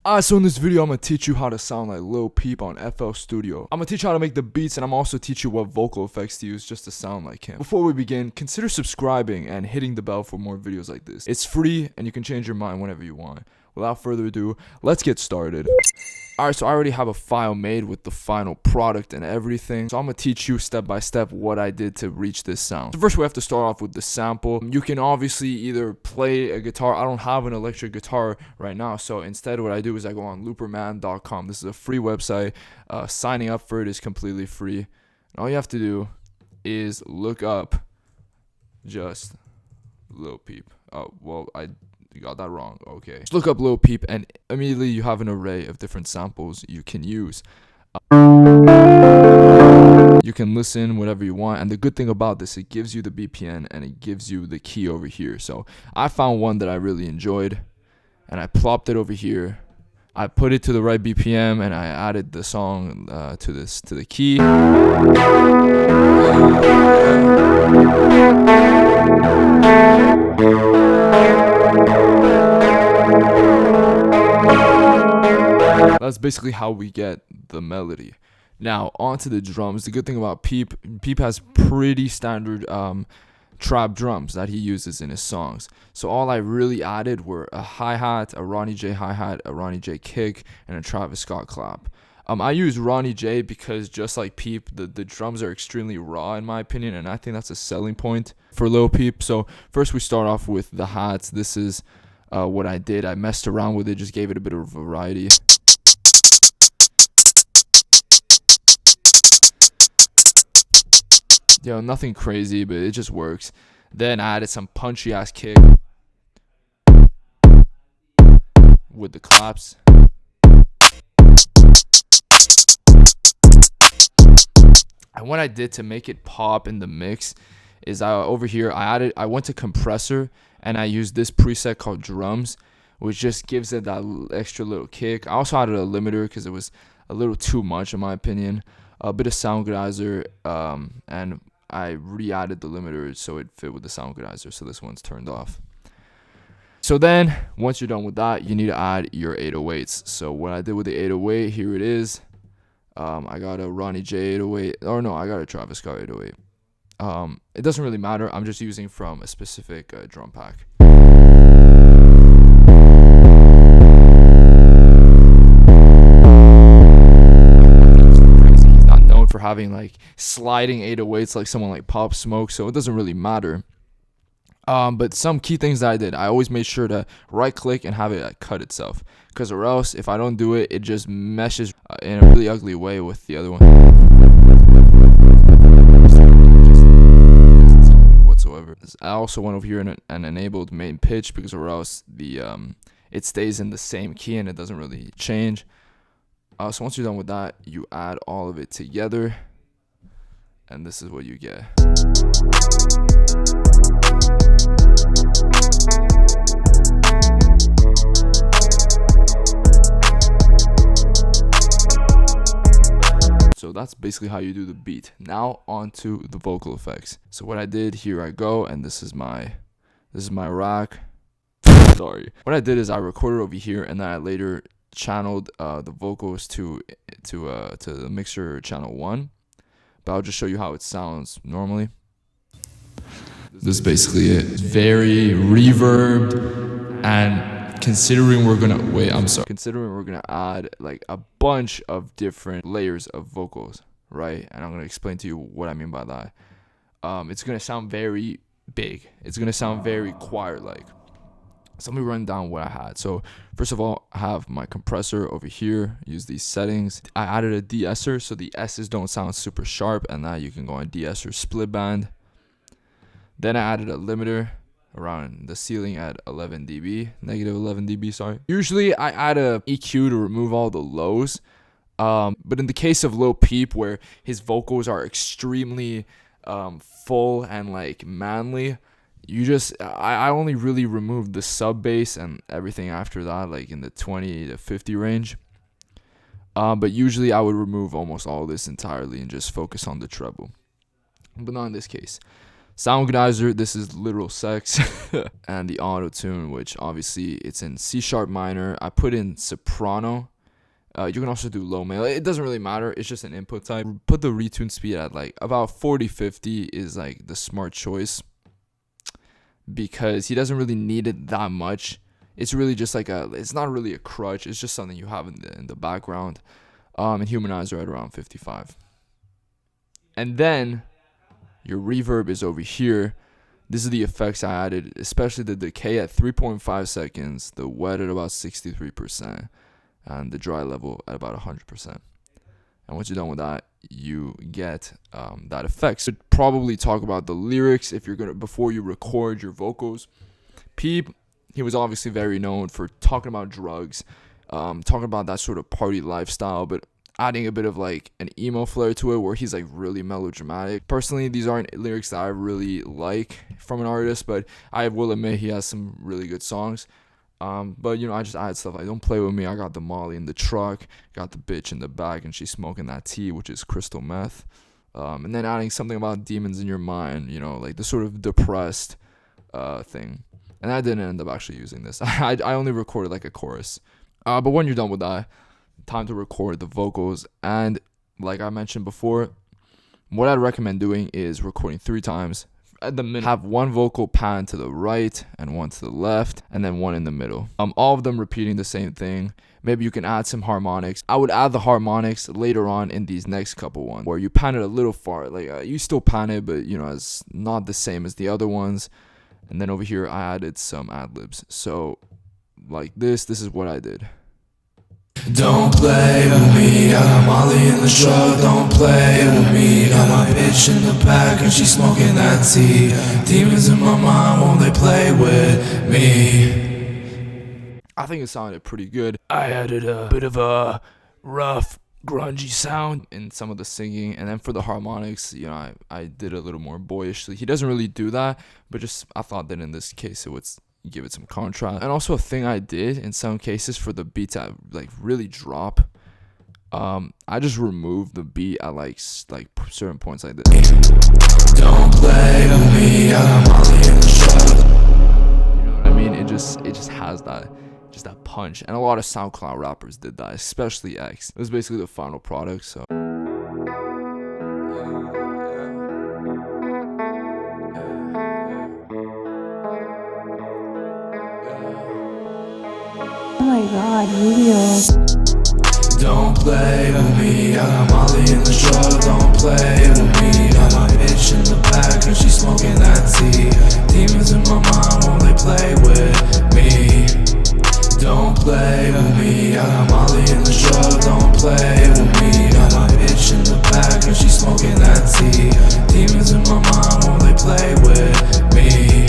So in this video, I'm going to teach you how to sound like Lil Peep on FL Studio. I'm going to teach you how to make the beats, and I'm also teach you what vocal effects to use just to sound like him. Before we begin, consider subscribing and hitting the bell for more videos like this. It's free, and you can change your mind whenever you want. Without further ado, let's get started. Alright, so I already have a file made with the final product and everything. So I'm going to teach you step by step what I did to reach this sound. So first we have to start off with the sample. You can obviously either play a guitar. I don't have an electric guitar right now. So instead what I do is I go on looperman.com. This is a free website. Signing up for it is completely free. And all you have to do is look up just Lil Peep. Oh, well, you got that wrong. Okay. Just look up Lil Peep and immediately you have an array of different samples you can use. You can listen whatever you want, and the good thing about this, it gives you the BPM and it gives you the key over here. So I found one that I really enjoyed and I plopped it over here. I put it to the right BPM and I added the song to the key. That's basically how we get the melody. Now onto the drums. The good thing about Peep has pretty standard trap drums that he uses in his songs. So all I really added were a hi-hat, a Ronnie J hi-hat, a Ronnie J kick, and a Travis Scott clap. I use Ronnie J because just like Peep, the drums are extremely raw in my opinion, and I think that's a selling point for Lil Peep. So first we start off with the hats. This is what I did. I messed around with it, just gave it a bit of variety. Yo, nothing crazy, but it just works. Then I added some punchy ass kick with the claps. And what I did to make it pop in the mix is I went to compressor and I used this preset called drums, which just gives it that extra little kick. I also added a limiter because it was a little too much in my opinion. A bit of soundgadizer, and I re-added the limiter so it fit with the soundgadizer, so this one's turned off. So then once you're done with that, you need to add your 808s. So what I did with the 808, here it is. I got a Ronnie J 808, or no, I got a Travis Scott 808. It doesn't really matter, I'm just using from a specific drum pack. For having like sliding 808s like someone like Pop Smoke, so it doesn't really matter. But some key things that I did, I always made sure to right click and have it cut itself, because or else if I don't do it, it just meshes in a really ugly way with the other one whatsoever. I also went over here and enabled main pitch, because or else the it stays in the same key and it doesn't really change. So once you're done with that, you add all of it together, and this is what you get. So that's basically how you do the beat. Now onto the vocal effects. So what I did, here I go, and this is my rack. Sorry. What I did is I recorded over here, and then I later channeled the vocals to the mixer channel 1, but I'll just show you how it sounds normally. This is basically it. Very reverbed, and considering we're gonna add like a bunch of different layers of vocals, right? And I'm gonna explain to you what I mean by that. It's gonna sound very big. It's gonna sound very choir-like. So let me run down what I had. So first of all, I have my compressor over here. Use these settings. I added a de-esser so the S's don't sound super sharp, and now you can go on de-esser split band. Then I added a limiter around the ceiling at 11 dB, negative 11 dB, sorry. Usually I add a EQ to remove all the lows. But in the case of Lil Peep, where his vocals are extremely full and like manly, I only really removed the sub bass and everything after that, like in the 20 to 50 range. But usually I would remove almost all of this entirely and just focus on the treble, but not in this case. Sound organizer, this is literal sex. And the auto tune, which obviously it's in C sharp minor. I put in soprano. You can also do low male. It doesn't really matter. It's just an input type. Put the retune speed at like about 40-50 is like the smart choice, because he doesn't really need it that much. It's really just like it's not really a crutch. It's just something you have in the background. And humanizer at around 55. And then your reverb is over here. This is the effects I added, especially the decay at 3.5 seconds, the wet at about 63%, and the dry level at about 100%. And once you're done with that, you get that effect. So probably talk about the lyrics if you're gonna before you record your vocals. Peep, he was obviously very known for talking about drugs, talking about that sort of party lifestyle, but adding a bit of like an emo flair to it where he's like really melodramatic. Personally, these aren't lyrics that I really like from an artist, but I will admit he has some really good songs. But you know, I just add stuff like "Don't play with me, I got the molly in the truck, got the bitch in the back and she's smoking that tea," which is crystal meth. And then adding something about demons in your mind, you know, like the sort of depressed thing. And I didn't end up actually using this. I only recorded like a chorus. But when you're done with that, time to record the vocals. And like I mentioned before, what I'd recommend doing is recording 3 times. At the minute, have one vocal pan to the right and one to the left, and then one in the middle. All of them repeating the same thing. Maybe you can add some harmonics. I would add the harmonics later on in these next couple ones, where you pan it a little far. Like you still pan it, but you know, it's not the same as the other ones. And then over here, I added some ad-libs. So like this is what I did. Don't play with me, I got Molly in the truck. Don't play with me, got my bitch in the back and she's smoking that tea. Demons in my mind, won't they play with me? I think it sounded pretty good. I added a bit of a rough, grungy sound in some of the singing, and then for the harmonics, you know, I did a little more boyishly. He doesn't really do that, but just I thought that in this case it would give it some contrast. And also a thing I did in some cases for the beat to like really drop, I just removed the beat at like certain points like this. Don't play with me, I got Molly in the truck. You know what I mean? It just has that punch, and a lot of SoundCloud rappers did that, especially X. It was basically the final product. So oh my god, Rubio. Don't play with me, I got Molly in the truck. Don't play with me, got my bitch in the back and she's smoking that tea. Demons in my mind, won't they play with me? Don't play with me, I got Molly in the truck. Don't play with me, got my bitch in the back and she's smoking that tea. Demons in my mind, won't they play with me?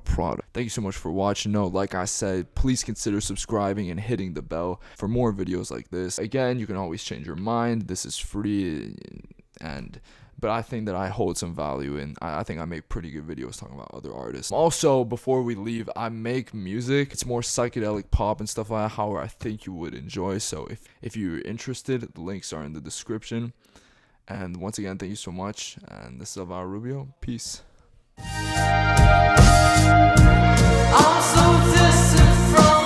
Product. Thank you so much for watching. No, like I said, please consider subscribing and hitting the bell for more videos like this. Again, you can always change your mind. This is free, but I think that I hold some value, and I think I make pretty good videos talking about other artists. Also, before we leave, I make music. It's more psychedelic pop and stuff like that, however I think you would enjoy. So if you're interested, the links are in the description. And once again, thank you so much. And this is Álvaro Rubio. Peace. I'm so distant from